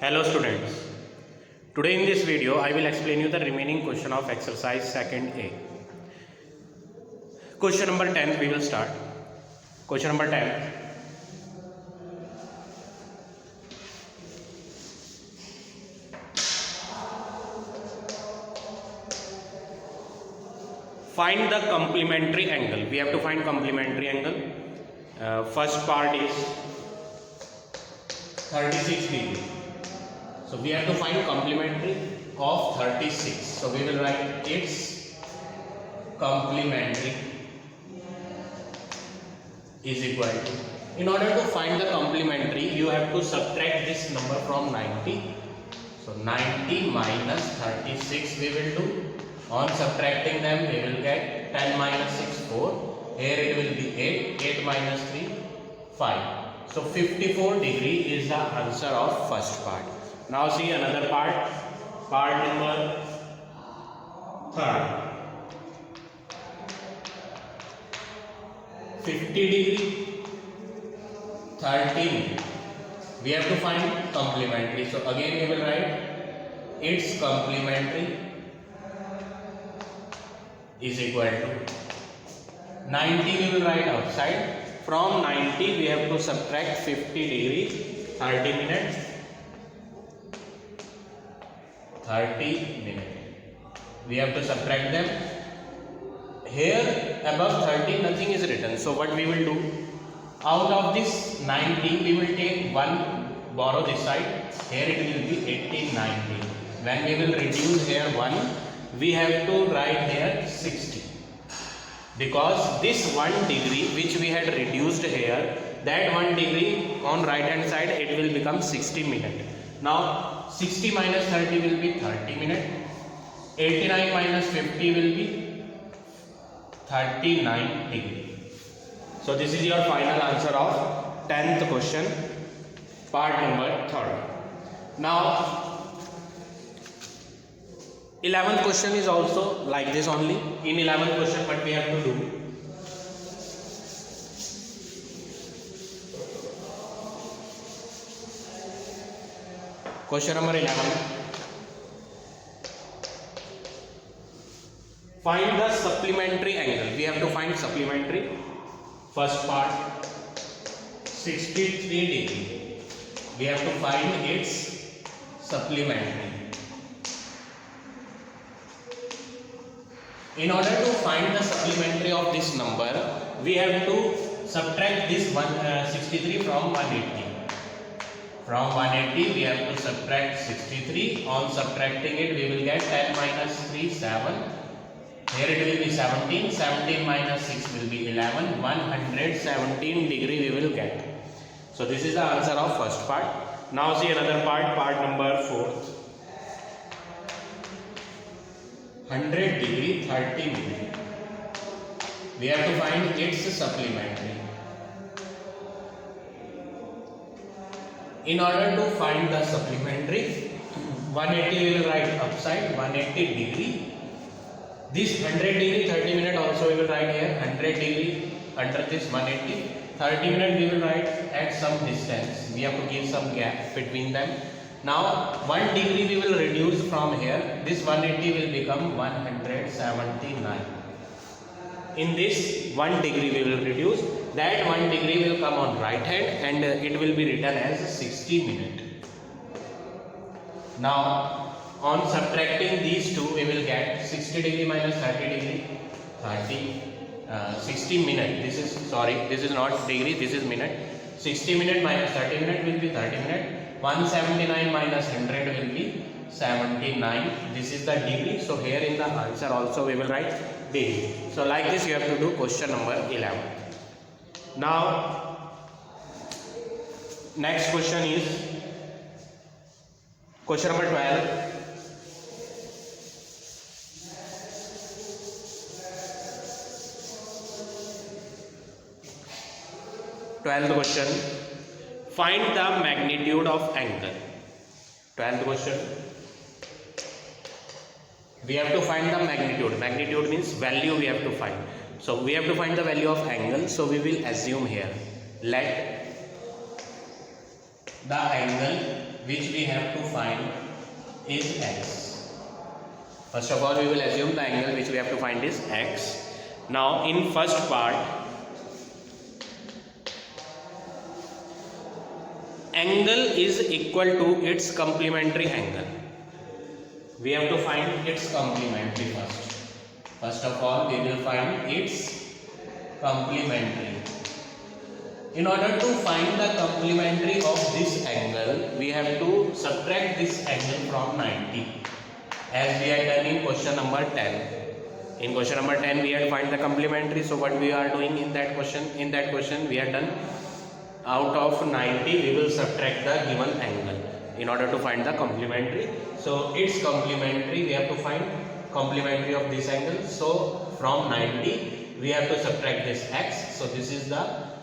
Hello students, today in this video I will explain you the remaining question of exercise second A. Question number 10 we will start. Question number 10. Find the complementary angle. We have to find complementary angle. First part is 36 degree. So we have to find complementary of 36. So we will write its complementary is equal to. In order to find the complementary, you have to subtract this number from 90. So 90 minus 36 we will do. On subtracting them, we will get 10 minus 6, 4. Here it will be 8. 8 minus 3, 5. So 54 degree is the answer of first part. Now see another part. Part number 3rd. 50 degree, 30. We have to find complementary. So again we will write its complementary is equal to 90. We will write outside. From 90 we have to subtract 50 degree, 30 minutes. 30 minutes. We have to subtract them. Here above 30 nothing is written. So what we will do? Out of this 90 we will take 1, borrow this side. Here it will be 80, 90. When we will reduce here 1, we have to write here 60. Because this 1 degree which we had reduced here, that 1 degree on right hand side it will become 60 minutes. Now 60 minus 30 will be 30 minutes. 89 minus 50 will be 39 degree. So this is your final answer of 10th question, part number 3rd. Now 11th question is also like this only. In 11th question what we have to do? Question number 11. Find the supplementary angle. We have to find supplementary. First part 63 degree. We have to find its supplementary. In order to find the supplementary of this number, we have to subtract this 63 from 180. From 180 we have to subtract 63. On subtracting it we will get 10 minus 3, 7. Here it will be 17. 17 minus 6 will be 11. 117 degree we will get. So this is the answer of first part. Now see another part, part number 4th. 100 degree, 30 minutes. We have to find its supplementary. In order to find the supplementary, 180 we will write upside, 180 degree. This 100 degree, 30 minutes also we will write here, 100 degree under this 180. 30 minutes we will write at some distance. We have to give some gap between them. Now 1 degree we will reduce from here. This 180 will become 179. In this 1 degree we will reduce. That 1 degree will come on right hand and it will be written as 60 minutes. Now on subtracting these two we will get 60 degree minus 30 degree, 60 minutes. This is not degree, this is minute. 60 minutes minus 30 minutes will be 30 minutes. 179 minus 100 will be 79. This is the degree. So here in the answer also we will write degree. So like this you have to do question number 11. Now next question is question number 12. Question. Find the magnitude of angle. 12th question. We have to find the magnitude. Magnitude means value we have to find. So we have to find the value of angle. So we will assume here. Let the angle which we have to find is x. First of all, we will assume the angle which we have to find is x. Now, in first part, angle is equal to its complementary angle. We have to find its complementary first. First of all, we will find its complementary. In order to find the complementary of this angle, we have to subtract this angle from 90, as we had done in question number 10. In question number 10, we had find the complementary. So what we are doing in that question? In that question, we have done out of 90, we will subtract the given angle in order to find the complementary. So its complementary, we have to find complementary of this angle. So from 90, we have to subtract this x. So this is the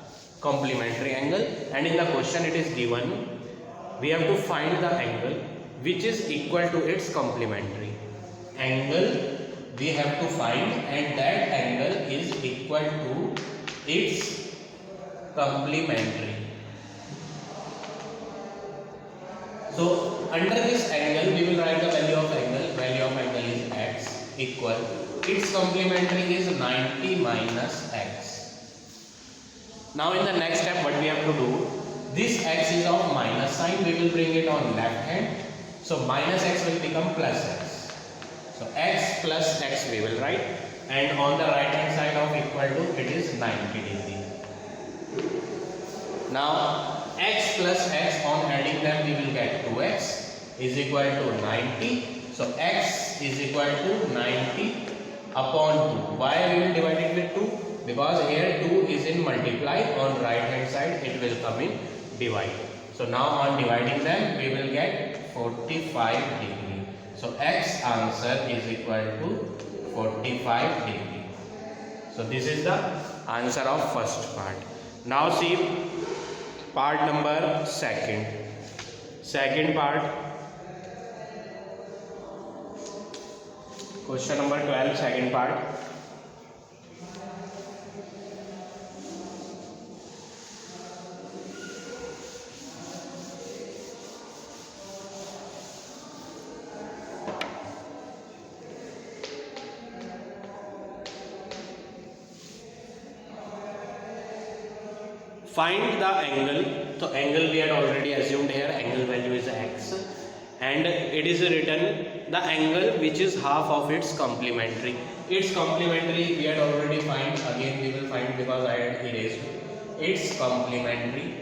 complementary angle, and in the question it is given we have to find the angle which is equal to its complementary. Angle we have to find, and that angle is equal to its complementary. So under this angle we will write the value of angle. Value of angle is x equal, its complementary is 90 minus x. Now in the next step, what we have to do, this x is of minus sign, we will bring it on left hand. So minus x will become plus x. So x plus x we will write, and on the right hand side of equal to, it is 90 degree. Now x plus x, on adding them we will get 2x is equal to 90. So x is equal to 90 upon 2. Why we will divide it with 2? Because here 2 is in multiply, on right hand side it will come in divide. So now on dividing them we will get 45 degree. So x answer is equal to 45 degree. So this is the answer of first part. Now see part number second. Second part, question number 12, second part. Find the angle. So angle we had already assumed here, angle value is x, and it is written the angle which is half of its complementary. Its complementary we had already find, again we will find because I had erased its complementary.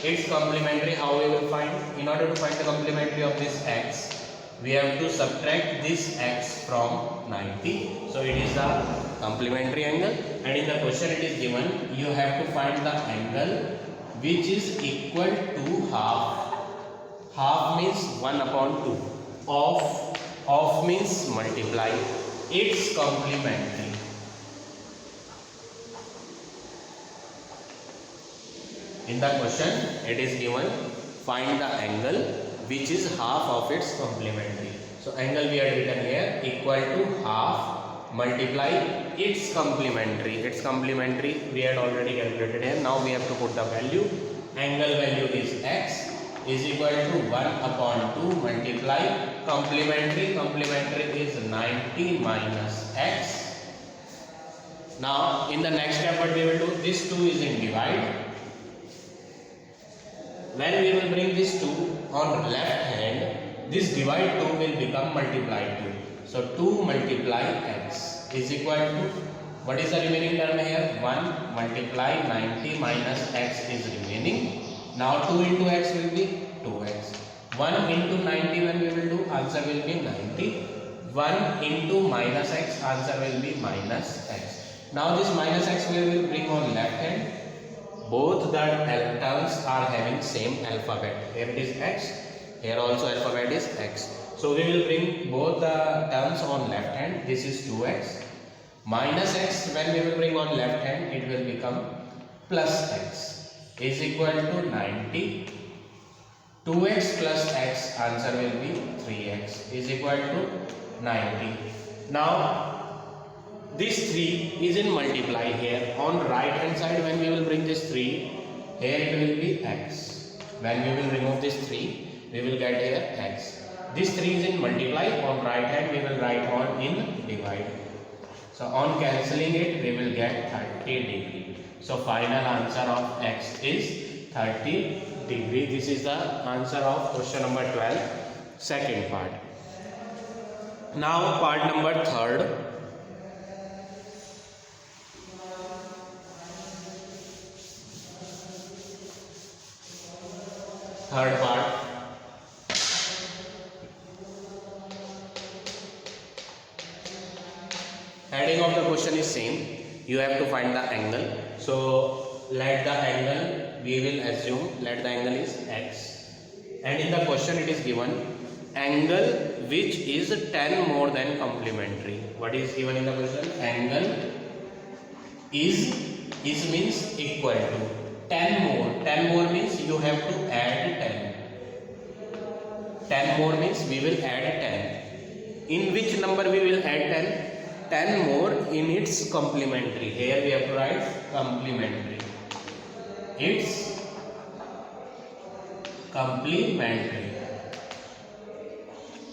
Its complementary, how we will find? In order to find the complementary of this x, we have to subtract this x from 90. So it is the complementary angle, and in the question it is given you have to find the angle which is equal to half. Half means 1 upon 2. Of means multiply. Its complementary. In the question it is given find the angle which is half of its complementary. So angle we had written here equal to half multiply its complementary. Its complementary we had already calculated here. Now we have to put the value. Angle value is x is equal to 1 upon 2 multiply complementary. Complementary is 90 minus x. Now in the next step what we will do, this 2 is in divide. When we will bring this 2 on left hand, this divide 2 will become multiply 2. So 2 multiply x is equal to, what is the remaining term here? 1 multiply 90 minus x is remaining. Now 2 into x will be 2x. 1 into 90 when we will do, answer will be 90. 1 into minus x, answer will be minus x. Now this minus x we will bring on left hand. Both the terms are having same alphabet. Here it is x, here also alphabet is x. So we will bring both the terms on left hand. This is 2x. Minus x when we will bring on left hand, it will become plus x is equal to 90. 2x plus x, answer will be 3x is equal to 90. Now This 3 is in multiply here. On right hand side, when we will bring this 3, here it will be x. When we will remove this 3, we will get here x. This 3 is in multiply. On right hand, we will write on in divide. So on cancelling it, we will get 30 degree. So final answer of x is 30 degree. This is the answer of question number 12, second part. Now part number 3rd. Third part. Heading of the question is same. You have to find the angle. So let the angle, we will assume, let the angle is x. And in the question it is given angle which is 10 more than complementary. What is given in the question? Angle is means equal to 10 more. 10 more means you have to add 10. 10 more means we will add 10. In which number we will add 10? 10 more in its complementary. Here we have to write complementary. It's complementary.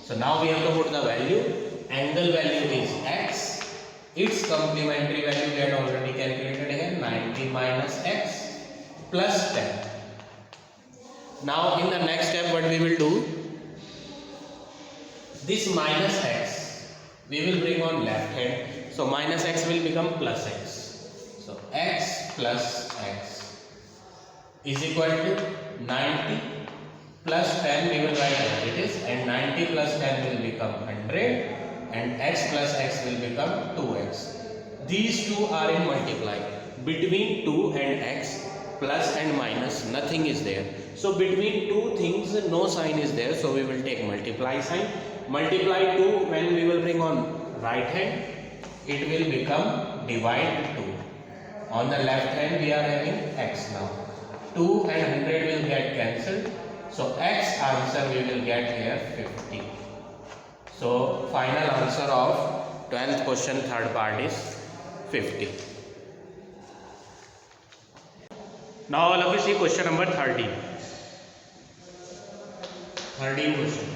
So now we have to put the value. Angle value is x. Its complementary value we had already calculated here, 90 minus x plus 10. Now in the next step what we will do, this minus x we will bring on left hand. So minus x will become plus x. So x plus x is equal to 90 plus 10 we will write as it is, and 90 plus 10 will become 100 and x plus x will become 2x. These two are in multiply. Between 2 and x, plus and minus, nothing is there. So between two things no sign is there, so we will take multiply sign. Multiply 2 when we will bring on right hand, it will become divide 2. On the left hand we are having x now. 2 and 100 will get cancelled. So x answer we will get here 50. So final answer of 12th question third part is 50. Now all of you see question number 13. 13 question.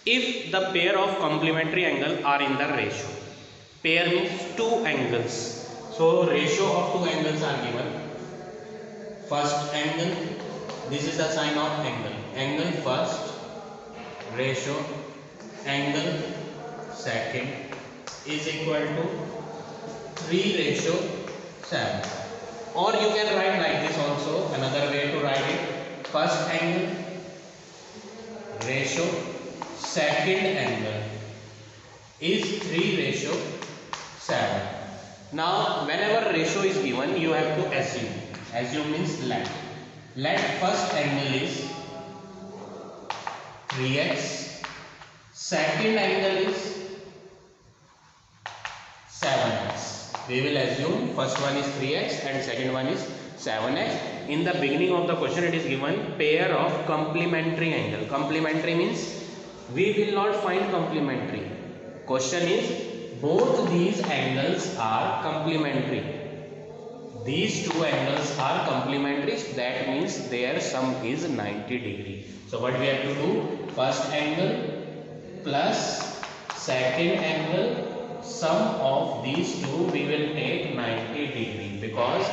If the pair of complementary angles are in the ratio, pair means two angles. So ratio of two angles are given. First angle, this is the sign of angle. Angle first, ratio, angle second is equal to 3:7. Or you can write like this also, another way to write it. First angle, ratio, second angle is 3:7. Now whenever ratio is given, you have to assume. Assume means let. Let first angle is 3x, second angle is 7x. We will assume first one is 3x and second one is 7x. In the beginning of the question it is given pair of complementary angle. Complementary means we will not find complementary. Question is both these angles are complementary. These two angles are complementary, that means their sum is 90 degree. So what we have to do? First angle plus second angle, sum of these two we will take 90 degree because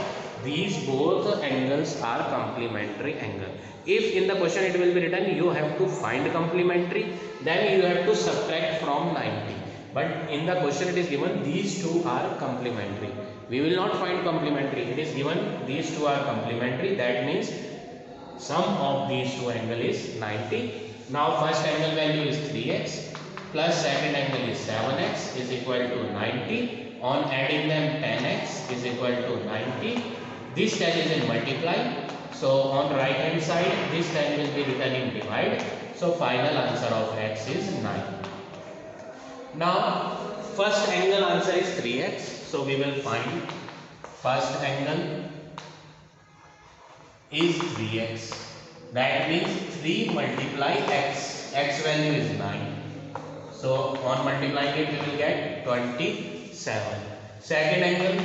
these both angles are complementary angle. If in the question it will be written you have to find complementary, then you have to subtract from 90. But in the question it is given these two are complementary. We will not find complementary. It is given these two are complementary. That means sum of these two angle is 90. Now first angle value is 3x plus second angle is 7x is equal to 90. On adding them 10x is equal to 90. This 10 is in multiply. So on right hand side this 10 will be written in divide. So final answer of x is 9. Now first angle answer is 3x. So we will find first angle is 3x. That means 3 multiply x. X value is 9. So on multiplying it, we will get 27. Second angle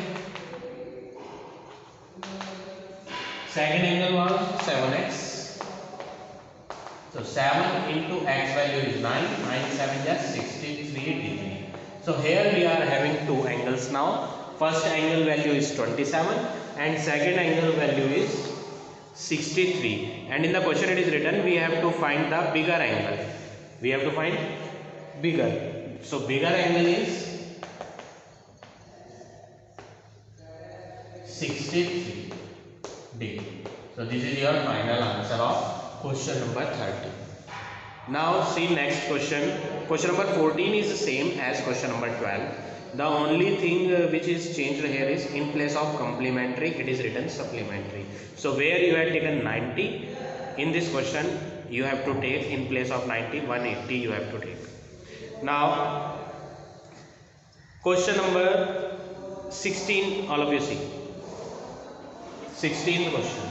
was 7x. So 7 into x value is 9. 9 7 just 63 degree. So here we are having two angles now. First angle value is 27 and second angle value is 63. And in the question it is written we have to find the bigger angle. We have to find bigger. So bigger angle is 63 degree. So this is your final answer of question number 30. Now see next question. Question number 14 is the same as question number 12. The only thing which is changed here is in place of complementary it is written supplementary. So where you have taken 90, in this question you have to take in place of 90 180 you have to take. Now question number 16, all of you see. 16th question.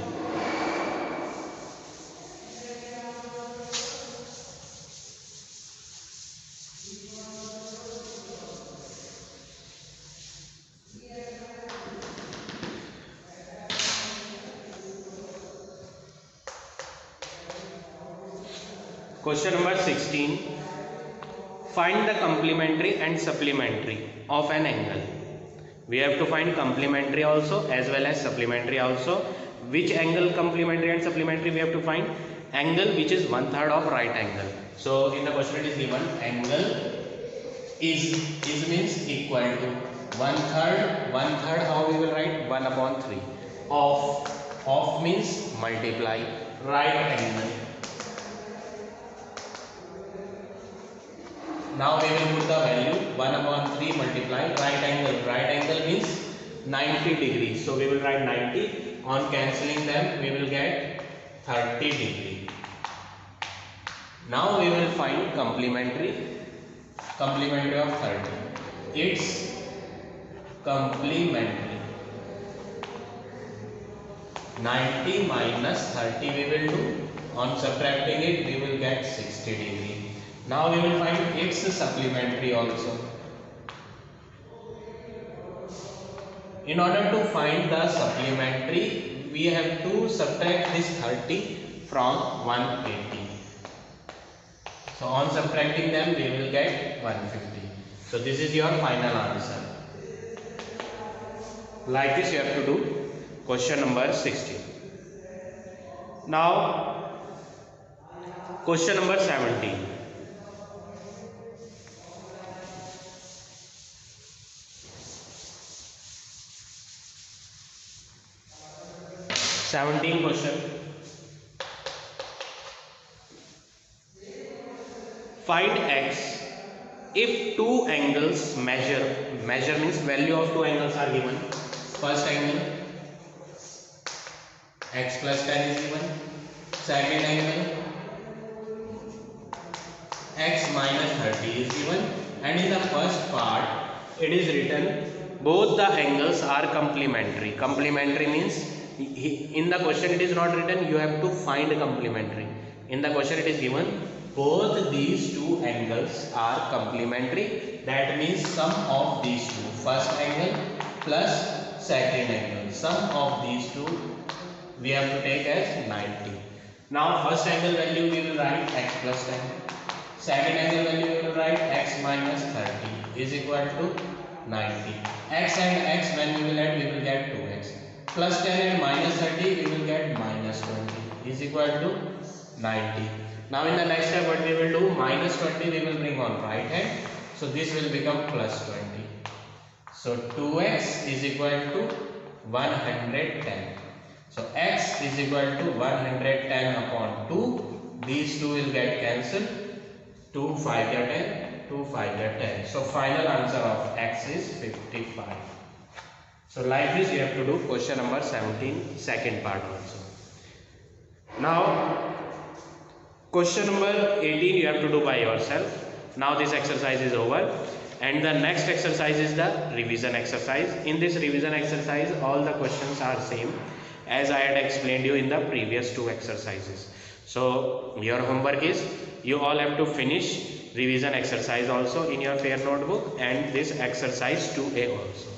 Question number 16. Find the complementary and supplementary of an angle. We have to find complementary also as well as supplementary also. Which angle complementary and supplementary we have to find? Angle which is 1/3 of right angle. So in the question it is given angle is means equal to 1/3. 1/3 how we will write? 1/3 of means multiply right angle. Now we will put the value 1/3 multiply right angle. Right angle means 90 degrees. So we will write 90. On cancelling them we will get 30 degree. Now we will find complementary of 30. It's complementary. 90 minus 30 we will do. On subtracting it we will get 60 degree. Now we will find its supplementary also. In order to find the supplementary, we have to subtract this 30 from 180. So on subtracting them, we will get 150. So this is your final answer. Like this, you have to do question number 16. Now, question number 17. Question. Find x if two angles measure means value of two angles are given. First angle x plus 10 is given. Second angle x minus 30 is given. And in the first part it is written both the angles are complementary. Complementary means in the question it is not written you have to find complementary. In the question it is given both these two angles are complementary. That means sum of these two, first angle plus second angle, sum of these two we have to take as 90. Now first angle value we will write x plus 10. Second angle value we will write x minus 30 is equal to 90. X and x when we will add we will get 2x. Plus 10 and minus 30 we will get minus 20 is equal to 90. Now in the next step what we will do, minus 20 we will bring on right hand. So this will become plus 20. So 2x is equal to 110. So x is equal to 110 upon 2. These two will get cancelled. 2 5 are 10. 2 5 are 10. So final answer of x is 55. So like this you have to do question number 17 second part also. Now question number 18 you have to do by yourself. Now this exercise is over and the next exercise is the revision exercise. In this revision exercise all the questions are same as I had explained you in the previous two exercises. So your homework is you all have to finish revision exercise also in your fair notebook and this exercise 2A also.